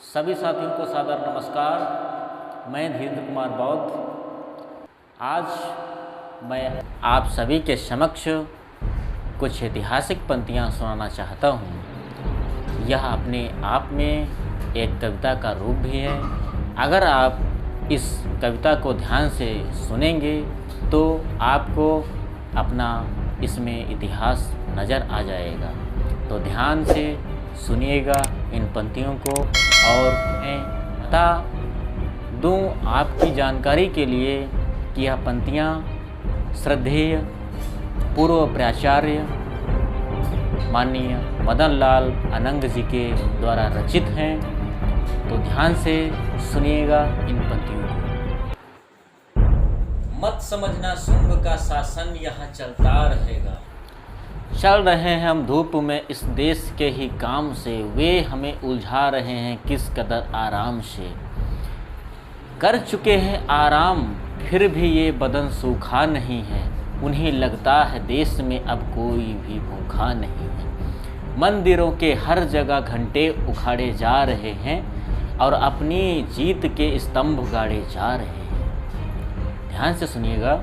सभी साथियों को सादर नमस्कार। मैं धीरेन्द्र कुमार बौद्ध आज मैं आप सभी के समक्ष कुछ ऐतिहासिक पंक्तियाँ सुनाना चाहता हूँ। यह अपने आप में एक कविता का रूप भी है। अगर आप इस कविता को ध्यान से सुनेंगे तो आपको अपना इसमें इतिहास नज़र आ जाएगा। तो ध्यान से सुनिएगा इन पंक्तियों को। और मैं बता दूँ आपकी जानकारी के लिए कि यह पंक्तियाँ श्रद्धेय पूर्व प्राचार्य माननीय मदन लाल अनंग जी के द्वारा रचित हैं। तो ध्यान से सुनिएगा इन पंक्तियों को। मत समझना शुंग का शासन यहाँ चलता रहेगा। चल रहे हैं हम धूप में इस देश के ही काम से, वे हमें उलझा रहे हैं किस कदर आराम से। कर चुके हैं आराम फिर भी ये बदन सूखा नहीं है, उन्हें लगता है देश में अब कोई भी भूखा नहीं है। मंदिरों के हर जगह घंटे उखाड़े जा रहे हैं और अपनी जीत के स्तंभ गाड़े जा रहे हैं। ध्यान से सुनिएगा।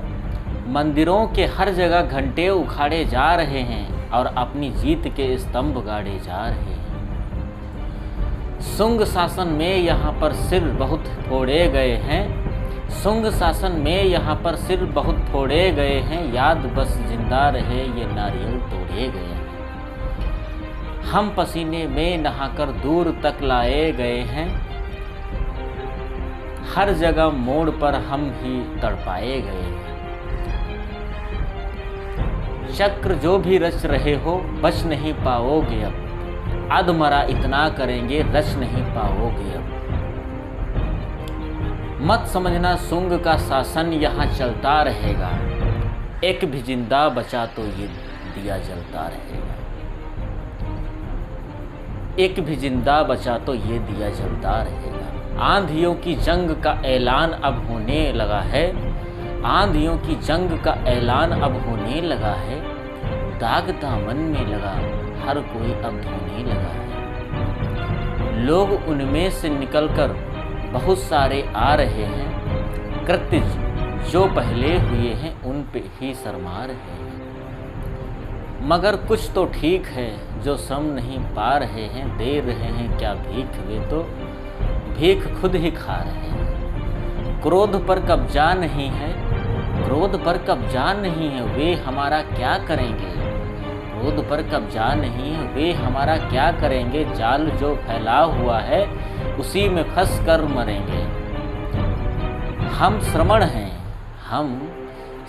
मंदिरों के हर जगह घंटे उखाड़े जा रहे हैं और अपनी जीत के स्तंभ गाड़े जा रहे हैं। शुंग शासन में यहाँ पर सिर बहुत फोड़े गए हैं। शुंग शासन में यहाँ पर सिर बहुत फोड़े गए हैं। याद बस जिंदा रहे ये नारियल तोड़े गए हैं। हम पसीने में नहाकर दूर तक लाए गए हैं। हर जगह मोड़ पर हम ही तड़पाए गए हैं। चक्र जो भी रच रहे हो बच नहीं पाओगे अब, अधमरा इतना करेंगे रच नहीं पाओगे अब। मत समझना शुंग का शासन यहाँ चलता रहेगा, एक भी जिंदा बचा तो ये दिया जलता रहेगा। एक भी जिंदा बचा तो ये दिया जलता रहेगा। आंधियों की जंग का ऐलान अब होने लगा है। आंधियों की जंग का ऐलान अब होने लगा है। दाग दामन में लगा हर कोई अब धोने लगा है। लोग उनमें से निकलकर बहुत सारे आ रहे हैं। कृत्य जो पहले हुए हैं उन पे ही शर्मा रहे हैं। मगर कुछ तो ठीक है जो सम नहीं पा रहे हैं। दे रहे हैं क्या भीख, वे तो भीख खुद ही खा रहे हैं। क्रोध पर कब्जा नहीं है, क्रोध पर कब्जा नहीं है, वे हमारा क्या करेंगे। क्रोध पर कब्जा नहीं है, वे हमारा क्या करेंगे। जाल जो फैला हुआ है उसी में फंस कर मरेंगे। हम श्रमण हैं, हम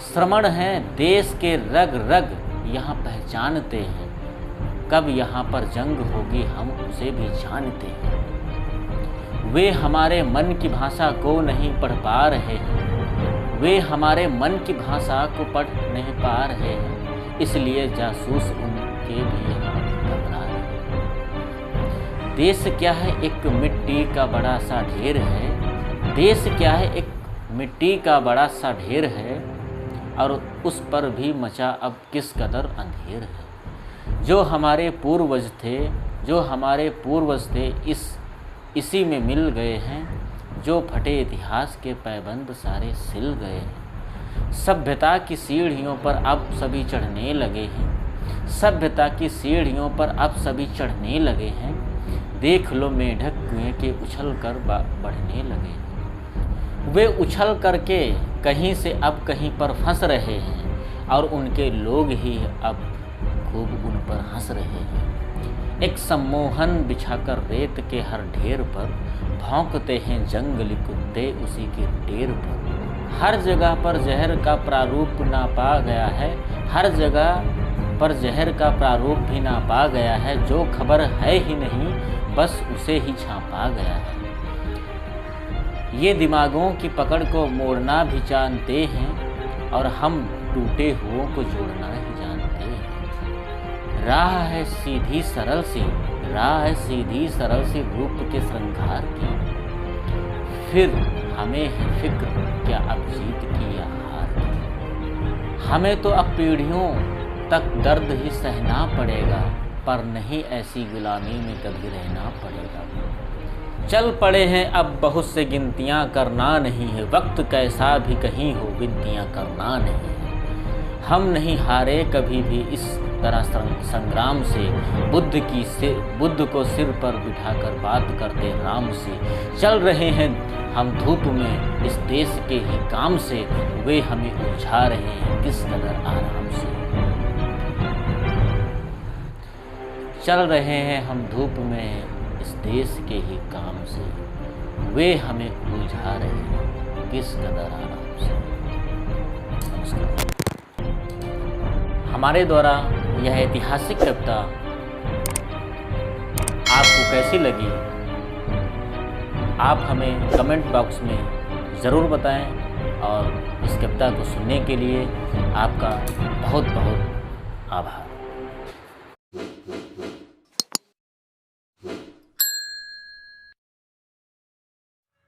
श्रमण हैं, देश के रग रग यहाँ पहचानते हैं। कब यहाँ पर जंग होगी हम उसे भी जानते हैं। वे हमारे मन की भाषा को नहीं पढ़ पा रहे हैं। वे हमारे मन की भाषा को पढ़ नहीं पा रहे हैं, इसलिए जासूस उनके भी यहाँ घबरा रहे हैं। देश क्या है एक मिट्टी का बड़ा सा ढेर है। देश क्या है एक मिट्टी का बड़ा सा ढेर है और उस पर भी मचा अब किस कदर अंधेर है। जो हमारे पूर्वज थे, जो हमारे पूर्वज थे इसी में मिल गए हैं। जो फटे इतिहास के पैबंद सारे सिल गए हैं। सभ्यता की सीढ़ियों पर अब सभी चढ़ने लगे हैं। सभ्यता की सीढ़ियों पर अब सभी चढ़ने लगे हैं। देख लो मेढक कुएं के उछल कर बढ़ने लगे हैं। वे उछल करके कहीं से अब कहीं पर फंस रहे हैं और उनके लोग ही अब खूब उन पर हंस रहे हैं। एक सम्मोहन बिछाकर रेत के हर ढेर पर भौंकते हैं जंगली कुत्ते उसी के ढेर पर। हर जगह पर जहर का प्रारूप नापा गया है। हर जगह पर जहर का प्रारूप भी नापा गया है। जो खबर है ही नहीं बस उसे ही छापा गया है। ये दिमागों की पकड़ को मोड़ना भी जानते हैं और हम टूटे हुओं को जोड़ना ही जानते हैं। राह है सीधी सरल सी, राह है सीधी सरल सी रूप के श्रृंगार की। फिर हमें है फिक्र क्या अब जीत की या हार की। हमें तो अब पीढ़ियों तक दर्द ही सहना पड़ेगा, पर नहीं ऐसी गुलामी में कभी रहना पड़ेगा। चल पड़े हैं अब बहुत से गिनतियाँ करना नहीं है, वक्त कैसा भी कहीं हो विनतियाँ करना नहीं है। हम नहीं हारे कभी भी इस तरह संग्राम से, बुद्ध को सिर पर बिठाकर बात करते राम से। चल रहे हैं हम धूप में इस देश के ही काम से, वे हमें उलझा रहे हैं किस कदर आराम से। चल रहे हैं हम धूप में इस देश के ही काम से, वे हमें उलझा रहे हैं किस कदर आराम से। नमस्कार। हमारे द्वारा यह ऐतिहासिक कविता आपको कैसी लगी, आप हमें कमेंट बॉक्स में ज़रूर बताएं, और इस कविता को सुनने के लिए आपका बहुत बहुत आभार।